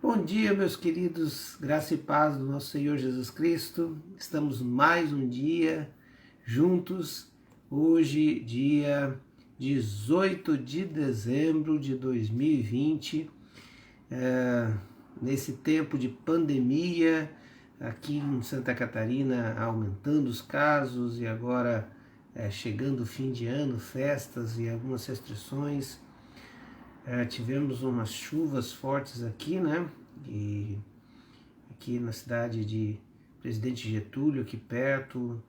Bom dia, meus queridos, graça e paz do nosso Senhor Jesus Cristo. Estamos mais um dia juntos, hoje, dia 18 de dezembro de 2020, nesse tempo de pandemia, aqui em Santa Catarina aumentando os casos e agora chegando o fim de ano, festas e algumas restrições. Tivemos umas chuvas fortes aqui, né? E aqui na cidade de Presidente Getúlio, aqui perto,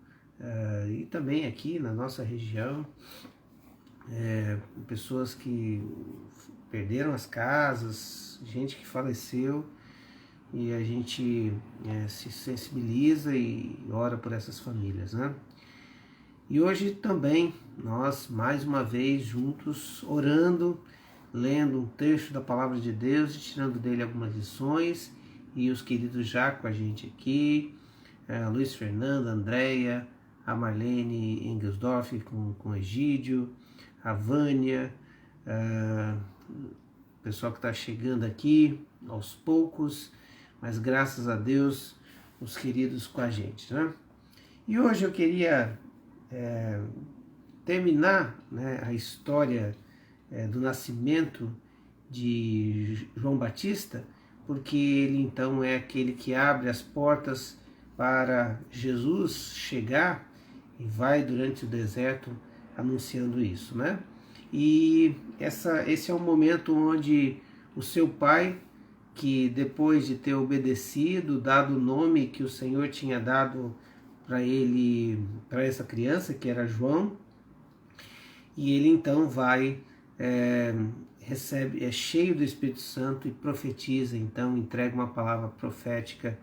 e também aqui na nossa região, pessoas que perderam as casas, gente que faleceu, e a gente se sensibiliza e ora por essas famílias, né? E hoje também nós, mais uma vez, juntos, orando, lendo um trecho da Palavra de Deus e tirando dele algumas lições, e os queridos já com a gente aqui, a Luiz Fernando, a Andréia, a Marlene Engelsdorf com o Egídio, a Vânia, o pessoal que está chegando aqui aos poucos, mas graças a Deus, os queridos com a gente, né? E hoje eu queria terminar, né, a história do nascimento de João Batista, porque ele então é aquele que abre as portas para Jesus chegar e vai durante o deserto anunciando isso, né? E esse é o momento onde o seu pai, que depois de ter obedecido, dado o nome que o Senhor tinha dado para ele, para essa criança, que era João, e ele então vai, recebe, é cheio do Espírito Santo e profetiza, então entrega uma palavra profética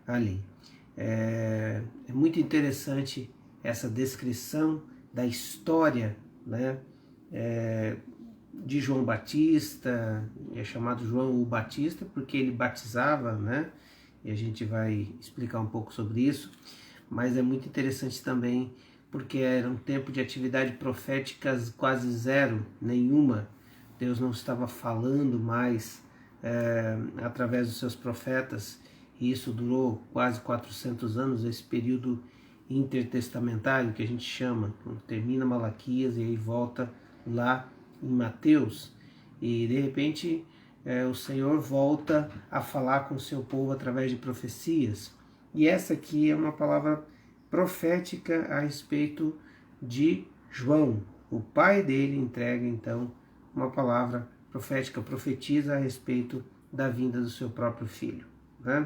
ali. É muito interessante essa descrição da história, né, de João Batista. É chamado João o Batista porque ele batizava, né, e a gente vai explicar um pouco sobre isso, mas é muito interessante também porque era um tempo de atividade profética quase zero, nenhuma. Deus não estava falando mais através dos seus profetas, e isso durou quase 400 anos, esse período intertestamentário que a gente chama, quando termina Malaquias e aí volta lá em Mateus, e de repente o Senhor volta a falar com o seu povo através de profecias. E essa aqui é uma palavra profética a respeito de João. O pai dele entrega então uma palavra profética, profetiza a respeito da vinda do seu próprio filho, né?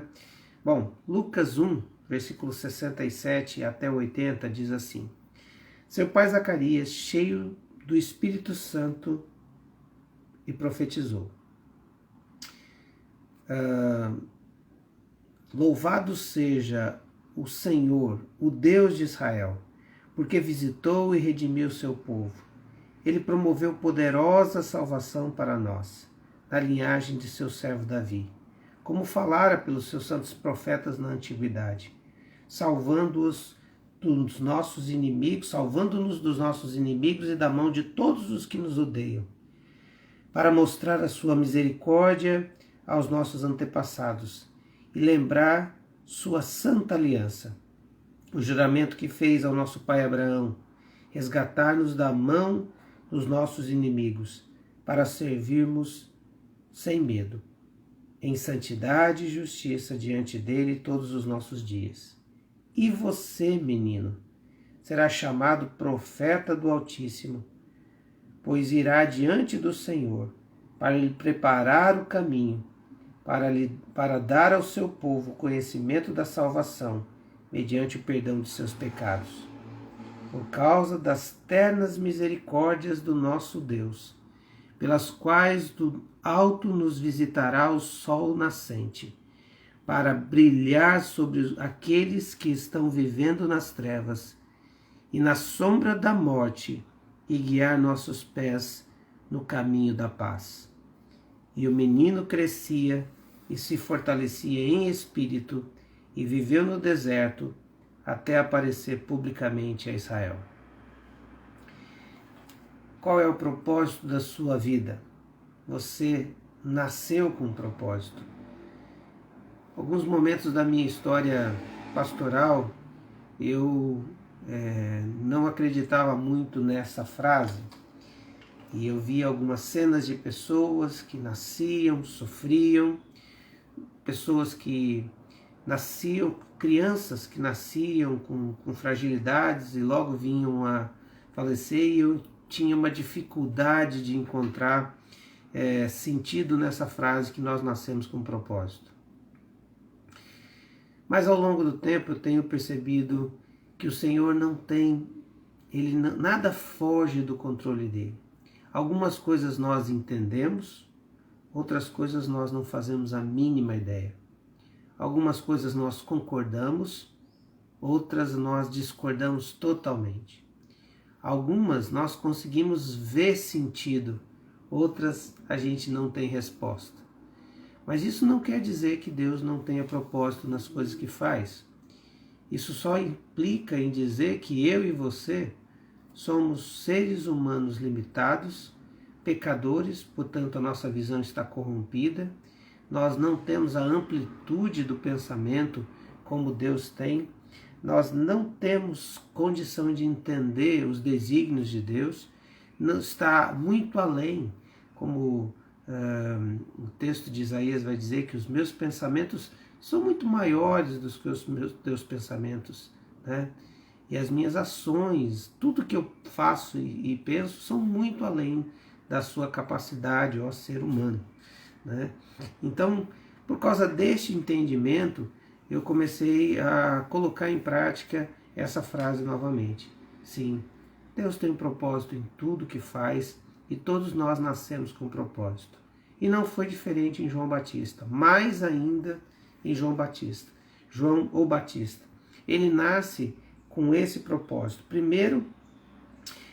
Bom, Lucas 1, versículos 67 até 80 diz assim: seu pai Zacarias, cheio do Espírito Santo, e profetizou: louvado seja o Senhor, o Deus de Israel, porque visitou e redimiu seu povo. Ele promoveu poderosa salvação para nós, na linhagem de seu servo Davi, como falara pelos seus santos profetas na antiguidade, salvando-os dos nossos inimigos, salvando-nos dos nossos inimigos e da mão de todos os que nos odeiam, para mostrar a sua misericórdia aos nossos antepassados e lembrar sua santa aliança, o juramento que fez ao nosso pai Abraão, resgatar-nos da mão dos nossos inimigos, para servirmos sem medo, em santidade e justiça diante dele todos os nossos dias. E você, menino, será chamado profeta do Altíssimo, pois irá diante do Senhor, para lhe preparar o caminho, para dar ao seu povo conhecimento da salvação, mediante o perdão de seus pecados. Por causa das ternas misericórdias do nosso Deus, pelas quais do alto nos visitará o sol nascente, para brilhar sobre aqueles que estão vivendo nas trevas e na sombra da morte, e guiar nossos pés no caminho da paz. E o menino crescia e se fortalecia em espírito, e viveu no deserto até aparecer publicamente a Israel. Qual é o propósito da sua vida? Você nasceu com um propósito. Alguns momentos da minha história pastoral, eu não acreditava muito nessa frase, e eu via algumas cenas de pessoas que nasciam, sofriam, pessoas que nasciam, crianças que nasciam com fragilidades e logo vinham a falecer, e eu tinha uma dificuldade de encontrar sentido nessa frase que nós nascemos com propósito. Mas ao longo do tempo eu tenho percebido que o Senhor nada foge do controle dele. Algumas coisas nós entendemos, outras coisas nós não fazemos a mínima ideia. Algumas coisas nós concordamos, outras nós discordamos totalmente. Algumas nós conseguimos ver sentido, outras a gente não tem resposta. Mas isso não quer dizer que Deus não tenha propósito nas coisas que faz. Isso só implica em dizer que eu e você somos seres humanos limitados, pecadores, portanto a nossa visão está corrompida, nós não temos a amplitude do pensamento como Deus tem, nós não temos condição de entender os desígnios de Deus, não está muito além, como o texto de Isaías vai dizer que os meus pensamentos são muito maiores do que os teus pensamentos, né? E as minhas ações, tudo que eu faço e penso, são muito além da sua capacidade, ó ser humano, né? Então, por causa deste entendimento, eu comecei a colocar em prática essa frase novamente. Sim, Deus tem um propósito em tudo que faz e todos nós nascemos com propósito. E não foi diferente em João Batista, mais ainda em João Batista, João o Batista. Ele nasce com esse propósito. Primeiro,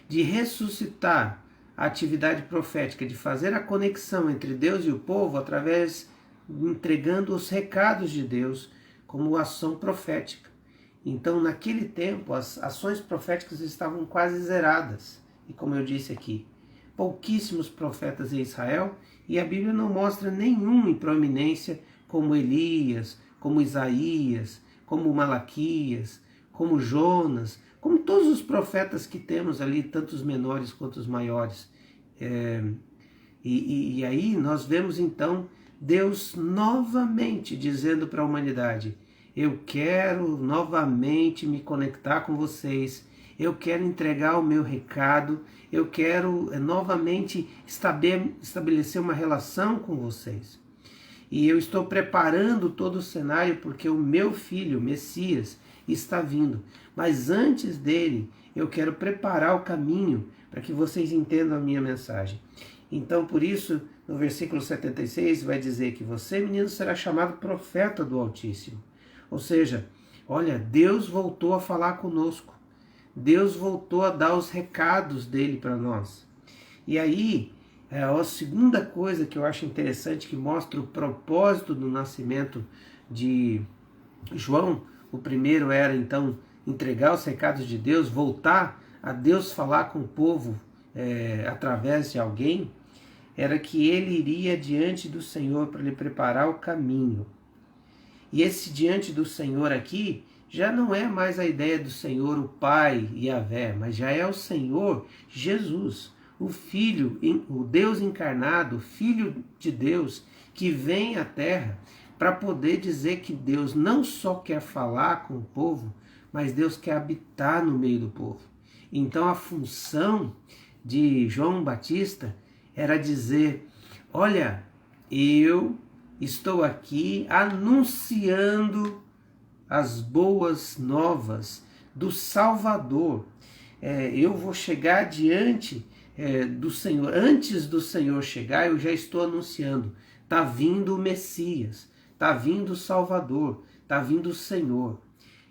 de ressuscitar a atividade profética, de fazer a conexão entre Deus e o povo através, entregando os recados de Deus como ação profética. Então, naquele tempo, as ações proféticas estavam quase zeradas. E como eu disse aqui, pouquíssimos profetas em Israel, e a Bíblia não mostra nenhum em proeminência como Elias, como Isaías, como Malaquias, como Jonas, como todos os profetas que temos ali, tanto os menores quanto os maiores. E aí nós vemos então Deus novamente dizendo para a humanidade: eu quero novamente me conectar com vocês, eu quero entregar o meu recado, eu quero novamente estabelecer uma relação com vocês. E eu estou preparando todo o cenário porque o meu filho, Messias, está vindo. Mas antes dele, eu quero preparar o caminho para que vocês entendam a minha mensagem. Então, por isso, no versículo 76, vai dizer que você, menino, será chamado profeta do Altíssimo. Ou seja, olha, Deus voltou a falar conosco. Deus voltou a dar os recados dele para nós. E aí, a segunda coisa que eu acho interessante, que mostra o propósito do nascimento de João, o primeiro era então entregar os recados de Deus, voltar a Deus falar com o povo através de alguém, era que ele iria diante do Senhor para lhe preparar o caminho. E esse diante do Senhor aqui já não é mais a ideia do Senhor, o Pai Yahvé, mas já é o Senhor Jesus, o Filho, o Deus encarnado, o Filho de Deus, que vem à Terra para poder dizer que Deus não só quer falar com o povo, mas Deus quer habitar no meio do povo. Então a função de João Batista era dizer: olha, eu estou aqui anunciando as boas novas do Salvador. Eu vou chegar diante do Senhor. Antes do Senhor chegar, eu já estou anunciando. Está vindo o Messias, está vindo o Salvador, está vindo o Senhor.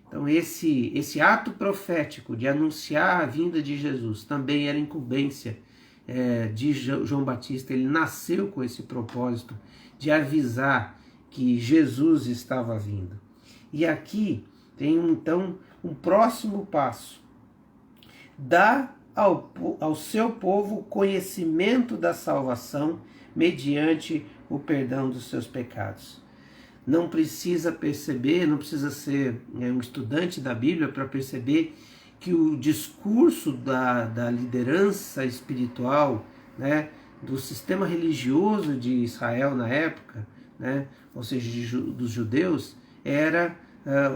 Então esse ato profético de anunciar a vinda de Jesus também era incumbência de João Batista. Ele nasceu com esse propósito de avisar que Jesus estava vindo. E aqui tem então um próximo passo: dá ao seu povo conhecimento da salvação mediante o perdão dos seus pecados. não precisa perceber, não precisa ser um estudante da Bíblia para perceber que o discurso da liderança espiritual, né, do sistema religioso de Israel na época, né, ou seja, dos judeus, era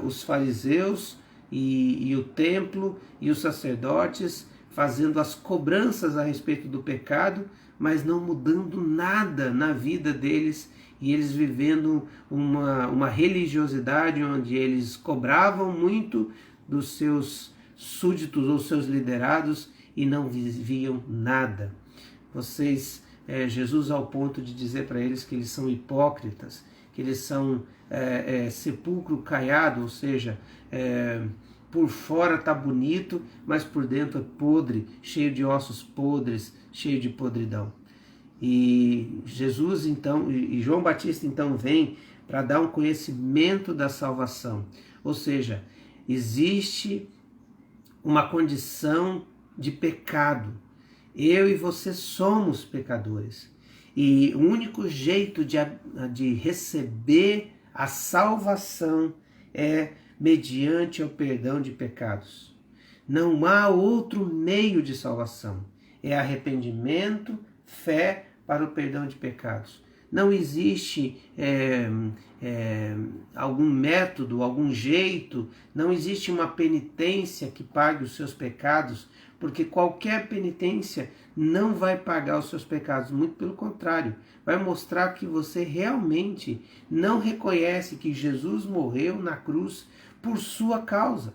os fariseus e o templo e os sacerdotes fazendo as cobranças a respeito do pecado, mas não mudando nada na vida deles, e eles vivendo uma religiosidade onde eles cobravam muito dos seus súditos ou seus liderados e não viviam nada. Jesus ao ponto de dizer para eles que eles são hipócritas, que eles são sepulcro caiado, ou seja, por fora está bonito, mas por dentro é podre, cheio de ossos podres, cheio de podridão. E Jesus então, e João Batista então vem para dar um conhecimento da salvação. Ou seja, existe uma condição de pecado. Eu e você somos pecadores. E o único jeito de receber a salvação é mediante o perdão de pecados. Não há outro meio de salvação. É arrependimento, fé para o perdão de pecados. Não existe algum método, algum jeito, não existe uma penitência que pague os seus pecados, porque qualquer penitência não vai pagar os seus pecados, muito pelo contrário, vai mostrar que você realmente não reconhece que Jesus morreu na cruz por sua causa.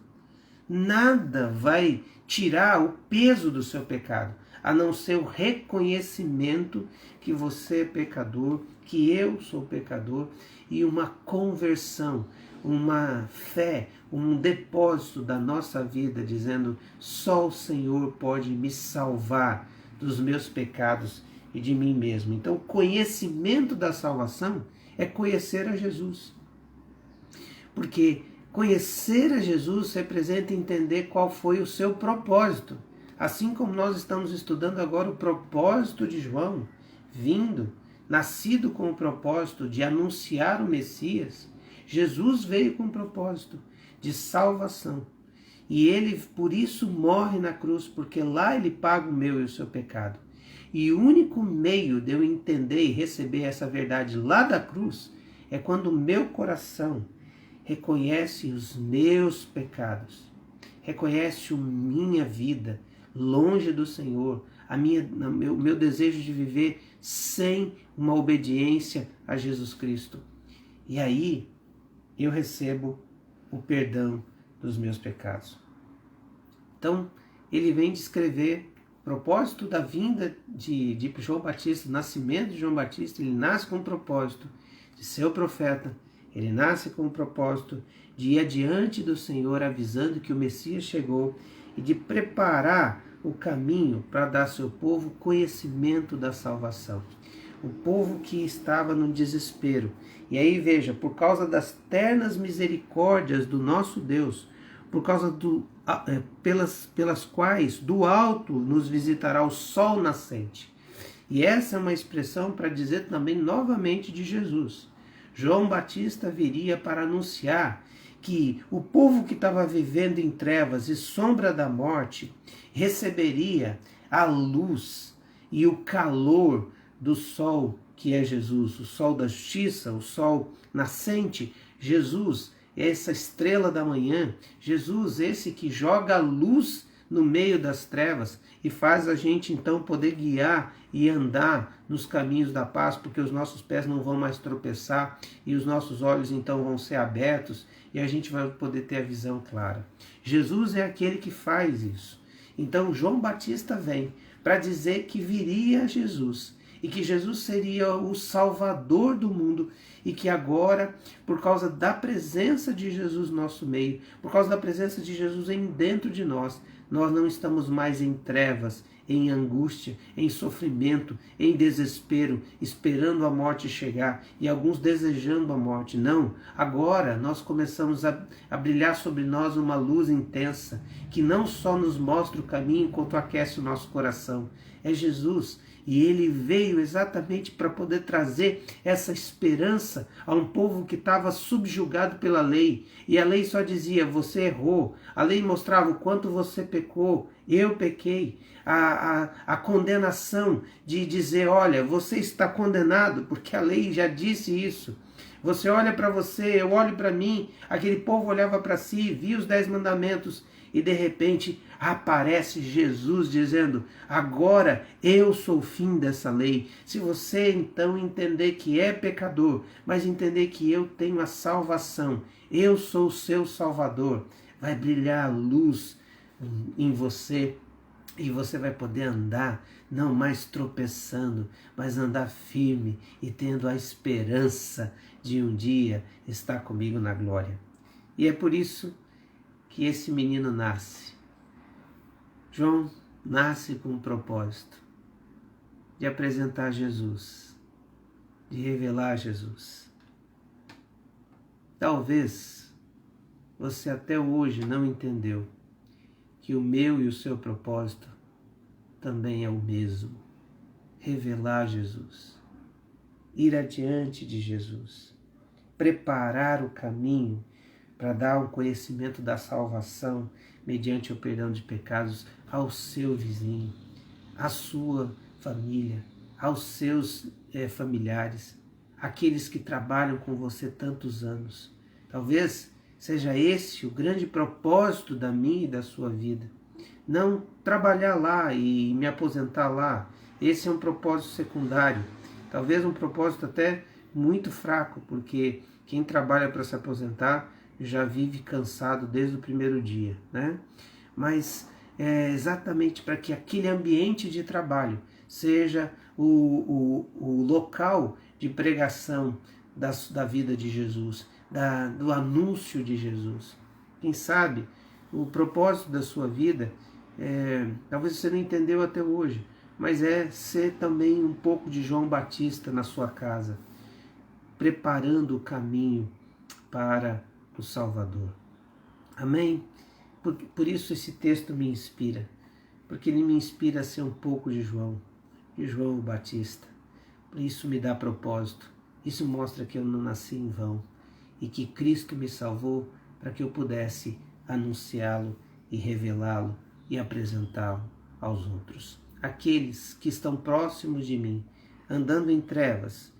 Nada vai tirar o peso do seu pecado, a não ser o reconhecimento que você é pecador, que eu sou pecador, e uma conversão, uma fé, um depósito da nossa vida, dizendo: só o Senhor pode me salvar dos meus pecados e de mim mesmo. Então, o conhecimento da salvação é conhecer a Jesus. Porque conhecer a Jesus representa entender qual foi o seu propósito. Assim como nós estamos estudando agora o propósito de João, nascido com o propósito de anunciar o Messias, Jesus veio com o propósito de salvação. E ele, por isso, morre na cruz, porque lá ele paga o meu e o seu pecado. E o único meio de eu entender e receber essa verdade lá da cruz é quando o meu coração reconhece os meus pecados, reconhece a minha vida longe do Senhor, o meu desejo de viver sem uma obediência a Jesus Cristo. E aí eu recebo o perdão dos meus pecados. Então, ele vem descrever o propósito da vinda de João Batista, o nascimento de João Batista. Ele nasce com o propósito de ser o profeta, ele nasce com o propósito de ir adiante do Senhor, avisando que o Messias chegou e de preparar o caminho para dar ao seu povo conhecimento da salvação. O povo que estava no desespero. E aí veja, por causa das ternas misericórdias do nosso Deus, por causa pelas quais do alto nos visitará o sol nascente. E essa é uma expressão para dizer também novamente de Jesus. João Batista viria para anunciar que o povo que estava vivendo em trevas e sombra da morte receberia a luz e o calor do sol que é Jesus, o sol da justiça, o sol nascente. Jesus, essa estrela da manhã, Jesus, esse que joga a luz no meio das trevas e faz a gente então poder guiar e andar nos caminhos da paz, porque os nossos pés não vão mais tropeçar e os nossos olhos então vão ser abertos e a gente vai poder ter a visão clara. Jesus é aquele que faz isso. Então João Batista vem para dizer que viria Jesus e que Jesus seria o Salvador do mundo e que agora, por causa da presença de Jesus no nosso meio, por causa da presença de Jesus dentro de nós, nós não estamos mais em trevas, em angústia, em sofrimento, em desespero, esperando a morte chegar e alguns desejando a morte. Não, agora nós começamos a brilhar sobre nós uma luz intensa que não só nos mostra o caminho enquanto aquece o nosso coração. É Jesus. E ele veio exatamente para poder trazer essa esperança a um povo que estava subjugado pela lei. E a lei só dizia, você errou. A lei mostrava o quanto você pecou. Eu pequei. A condenação de dizer, olha, você está condenado, porque a lei já disse isso. Você olha para você, eu olho para mim. Aquele povo olhava para si, via os 10 mandamentos. E de repente aparece Jesus dizendo, agora eu sou o fim dessa lei. Se você então entender que é pecador, mas entender que eu tenho a salvação, eu sou o seu Salvador, vai brilhar a luz em você e você vai poder andar, não mais tropeçando, mas andar firme e tendo a esperança de um dia estar comigo na glória. E é por isso que esse menino nasce. João nasce com um propósito de apresentar Jesus, de revelar Jesus. Talvez você até hoje não entendeu que o meu e o seu propósito também é o mesmo. Revelar Jesus, ir adiante de Jesus, preparar o caminho para dar o conhecimento da salvação mediante o perdão de pecados ao seu vizinho, à sua família, aos seus familiares, aqueles que trabalham com você tantos anos. Talvez seja esse o grande propósito da minha e da sua vida. Não trabalhar lá e me aposentar lá. Esse é um propósito secundário. Talvez um propósito até muito fraco, porque quem trabalha para se aposentar já vive cansado desde o primeiro dia, né? Mas é exatamente para que aquele ambiente de trabalho seja o local de pregação da vida de Jesus, do anúncio de Jesus. Quem sabe o propósito da sua vida, talvez você não entendeu até hoje, mas é ser também um pouco de João Batista na sua casa, preparando o caminho para o Salvador. Amém? Por isso esse texto me inspira, porque ele me inspira a ser um pouco de João Batista. Por isso me dá propósito. Isso mostra que eu não nasci em vão e que Cristo me salvou para que eu pudesse anunciá-lo e revelá-lo e apresentá-lo aos outros. Aqueles que estão próximos de mim, andando em trevas,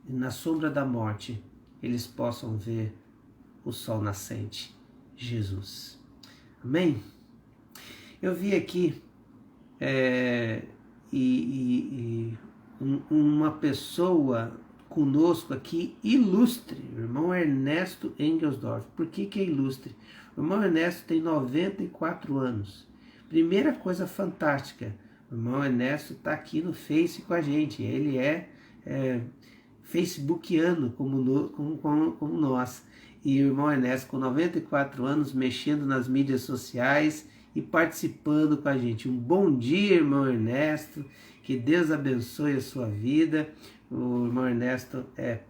na sombra da morte, eles possam ver o sol nascente, Jesus. Amém? Eu vi aqui uma pessoa conosco aqui, ilustre, o irmão Ernesto Engelsdorf. Por que é ilustre? O irmão Ernesto tem 94 anos. Primeira coisa fantástica, o irmão Ernesto está aqui no Face com a gente. Ele é facebookiano como nós. E o irmão Ernesto, com 94 anos, mexendo nas mídias sociais e participando com a gente. Um bom dia, irmão Ernesto. Que Deus abençoe a sua vida. O irmão Ernesto é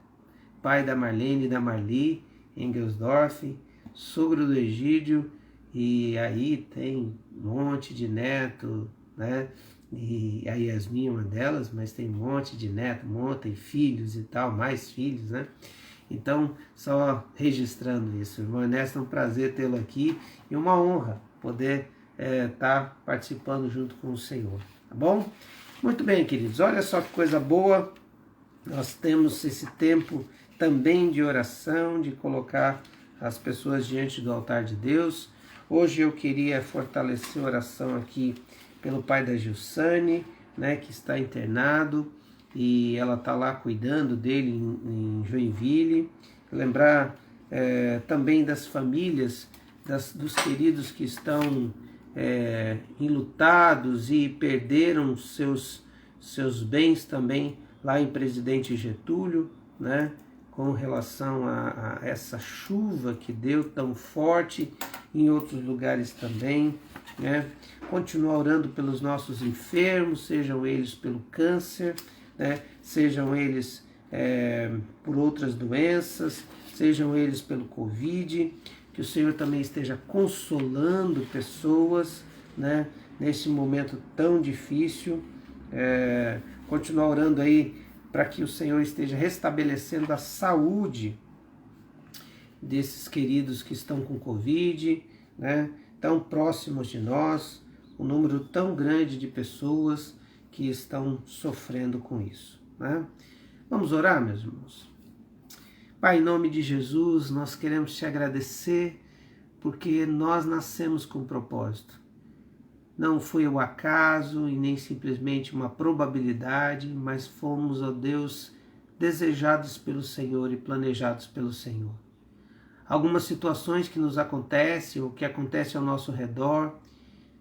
pai da Marlene e da Marli Engelsdorf, sogro do Egídio, e aí tem um monte de neto, né? E a Yasmin é uma delas, mas tem um monte de neto, tem filhos e tal, mais filhos, né? Então, só registrando isso. Irmão Ernesto, é um prazer tê-lo aqui e uma honra poder estar participando junto com o Senhor, tá bom? Muito bem, queridos, olha só que coisa boa, nós temos esse tempo também de oração, de colocar as pessoas diante do altar de Deus. Hoje eu queria fortalecer a oração aqui pelo pai da Gilsane, né, que está internado, e ela está lá cuidando dele em Joinville. Lembrar também das famílias, dos queridos que estão enlutados e perderam seus bens também lá em Presidente Getúlio, né? com relação a essa chuva que deu tão forte em outros lugares também, né? Continuar orando pelos nossos enfermos, sejam eles pelo câncer, né? Sejam eles por outras doenças, sejam eles pelo Covid, que o Senhor também esteja consolando pessoas, né? Nesse momento tão difícil, continuar orando aí para que o Senhor esteja restabelecendo a saúde desses queridos que estão com Covid, né? Tão próximos de nós, um número tão grande de pessoas que estão sofrendo com isso, né? Vamos orar, meus irmãos? Pai, em nome de Jesus, nós queremos te agradecer porque nós nascemos com um propósito. Não foi o acaso e nem simplesmente uma probabilidade, mas fomos, ó Deus, desejados pelo Senhor e planejados pelo Senhor. Algumas situações que nos acontecem ou que acontecem ao nosso redor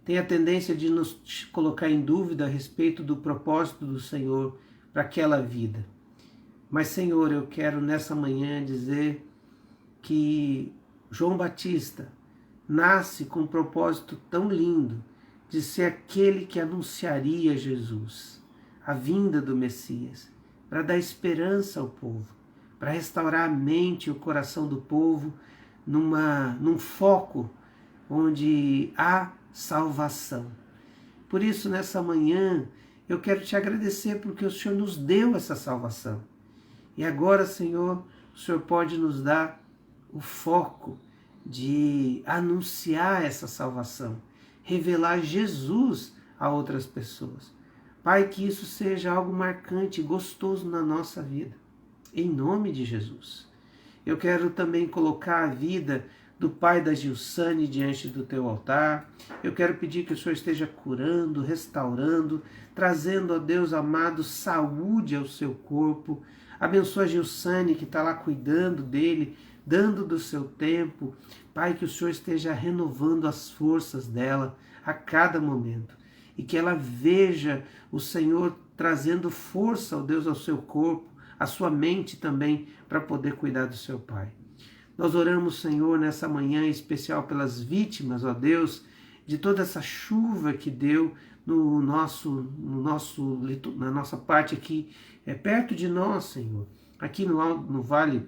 têm a tendência de nos colocar em dúvida a respeito do propósito do Senhor para aquela vida. Mas, Senhor, eu quero nessa manhã dizer que João Batista nasce com um propósito tão lindo de ser aquele que anunciaria Jesus, a vinda do Messias, para dar esperança ao povo, para restaurar a mente e o coração do povo num foco onde há salvação. Por isso, nessa manhã, eu quero te agradecer porque o Senhor nos deu essa salvação. E agora, Senhor, o Senhor pode nos dar o foco de anunciar essa salvação, revelar Jesus a outras pessoas. Pai, que isso seja algo marcante e gostoso na nossa vida, em nome de Jesus. Eu quero também colocar a vida do pai da Gilsane diante do teu altar. Eu quero pedir que o Senhor esteja curando, restaurando, trazendo, ó Deus amado, saúde ao seu corpo. Abençoa a Gilsane que está lá cuidando dele, dando do seu tempo. Pai, que o Senhor esteja renovando as forças dela a cada momento. E que ela veja o Senhor trazendo força, ó Deus, ao seu corpo, à sua mente também, para poder cuidar do seu pai. Nós oramos, Senhor, nessa manhã em especial pelas vítimas, ó Deus, de toda essa chuva que deu na nossa parte aqui, perto de nós, Senhor, aqui no vale,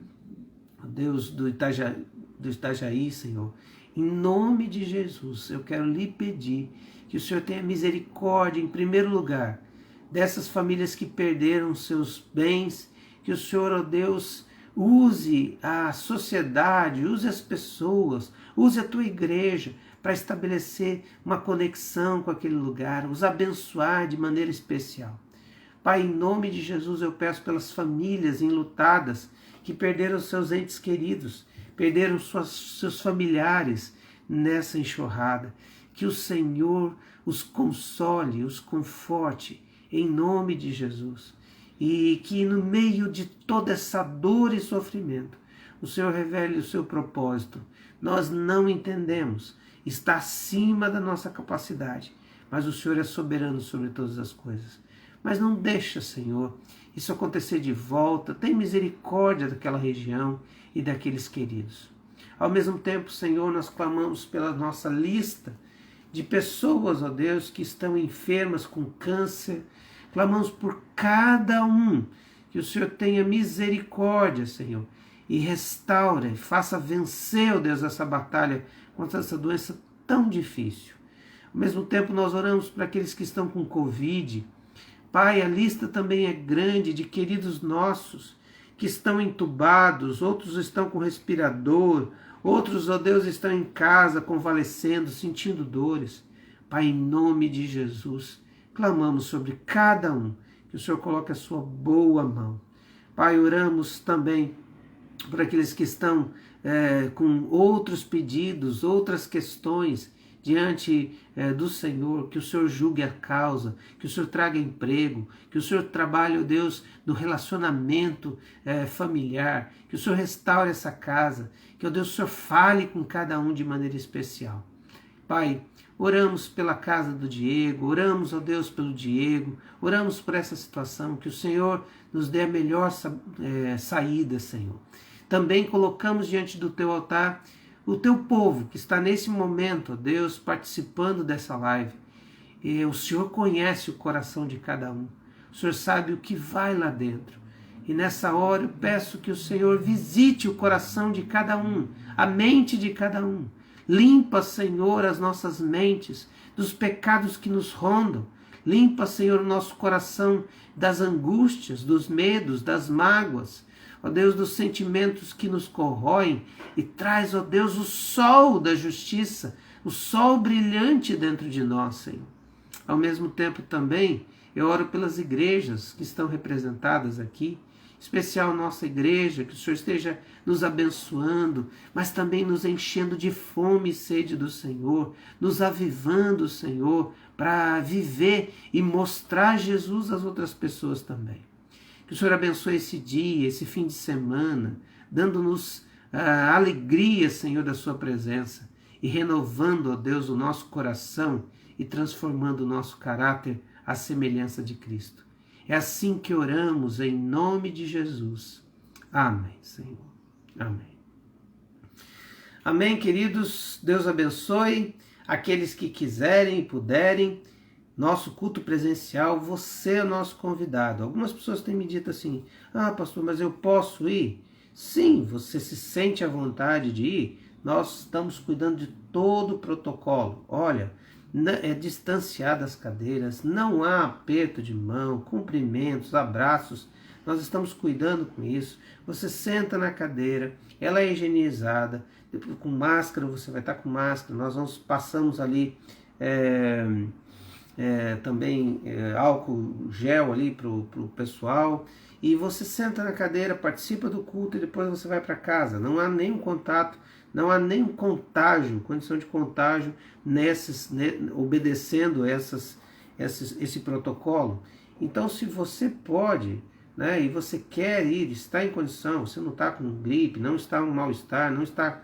ó Deus, do Itajaí, Senhor. Em nome de Jesus, eu quero lhe pedir que o Senhor tenha misericórdia, em primeiro lugar, dessas famílias que perderam seus bens, que o Senhor, ó Deus, use a sociedade, use as pessoas, use a tua igreja para estabelecer uma conexão com aquele lugar, os abençoar de maneira especial. Pai, em nome de Jesus, eu peço pelas famílias enlutadas que perderam seus entes queridos, perderam seus familiares nessa enxurrada. Que o Senhor os console, os conforte, em nome de Jesus. E que no meio de toda essa dor e sofrimento, o Senhor revele o seu propósito. Nós não entendemos, está acima da nossa capacidade, mas o Senhor é soberano sobre todas as coisas. Mas não deixa, Senhor, isso acontecer de volta. Tem misericórdia daquela região e daqueles queridos. Ao mesmo tempo, Senhor, nós clamamos pela nossa lista de pessoas, ó Deus, que estão enfermas com câncer. Clamamos por cada um, que o Senhor tenha misericórdia, Senhor, e restaure, e faça vencer, ó Deus, essa batalha contra essa doença tão difícil. Ao mesmo tempo, nós oramos para aqueles que estão com Covid. Pai, a lista também é grande de queridos nossos que estão entubados, outros estão com respirador, outros, ó Deus, estão em casa convalescendo, sentindo dores. Pai, em nome de Jesus, clamamos sobre cada um, que o Senhor coloque a sua boa mão. Pai, oramos também por aqueles que estão com outros pedidos, outras questões diante do Senhor, que o Senhor julgue a causa, que o Senhor traga emprego, que o Senhor trabalhe, ó Deus, no relacionamento familiar, que o Senhor restaure essa casa, que, ó Deus, o Senhor fale com cada um de maneira especial. Pai, oramos pela casa do Diego, oramos, ó Deus, pelo Diego, oramos por essa situação, que o Senhor nos dê a melhor saída, Senhor. Também colocamos diante do teu altar o teu povo que está nesse momento, ó Deus, participando dessa live. E o Senhor conhece o coração de cada um. O Senhor sabe o que vai lá dentro. E nessa hora eu peço que o Senhor visite o coração de cada um, a mente de cada um. Limpa, Senhor, as nossas mentes dos pecados que nos rondam. Limpa, Senhor, o nosso coração das angústias, dos medos, das mágoas. Ó Deus, dos sentimentos que nos corroem. E traz, ó Deus, o sol da justiça, o sol brilhante dentro de nós, Senhor. Ao mesmo tempo também, eu oro pelas igrejas que estão representadas aqui, em especial nossa igreja, que o Senhor esteja nos abençoando, mas também nos enchendo de fome e sede do Senhor, nos avivando, Senhor, para viver e mostrar Jesus às outras pessoas também. Que o Senhor abençoe esse dia, esse fim de semana, dando-nos a alegria, Senhor, da sua presença e renovando, ó Deus, o nosso coração e transformando o nosso caráter à semelhança de Cristo. É assim que oramos em nome de Jesus. Amém, Senhor. Amém. Amém, queridos. Deus abençoe aqueles que quiserem e puderem. Nosso culto presencial, você é o nosso convidado. Algumas pessoas têm me dito assim: pastor, mas eu posso ir? Sim, você se sente à vontade de ir. Nós estamos cuidando de todo o protocolo. Olha, é distanciado as cadeiras, não há aperto de mão, cumprimentos, abraços. Nós estamos cuidando com isso. Você senta na cadeira, ela é higienizada, com máscara, você vai estar com máscara. Nós passamos ali também álcool gel ali para o pessoal. E você senta na cadeira, participa do culto e depois você vai para casa. Não há nenhum contato, não há nenhum contágio, condição de contágio obedecendo esse protocolo. Então, se você pode, né, e você quer ir, está em condição, você não está com gripe, não está com mal-estar, não está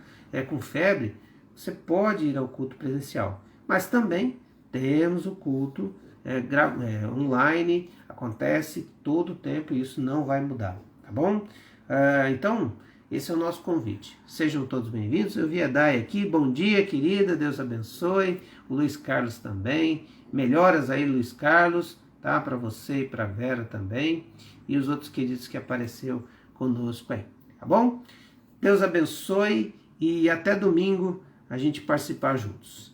com febre, você pode ir ao culto presencial. Mas também temos o culto online, acontece todo o tempo e isso não vai mudar, tá bom? Então, esse é o nosso convite. Sejam todos bem-vindos. Eu vi a Dai aqui. Bom dia, querida. Deus abençoe. O Luiz Carlos também. Melhoras aí, Luiz Carlos, tá? Para você e para Vera também. E os outros queridos que apareceu conosco aí, tá bom? Deus abençoe e até domingo a gente participar juntos.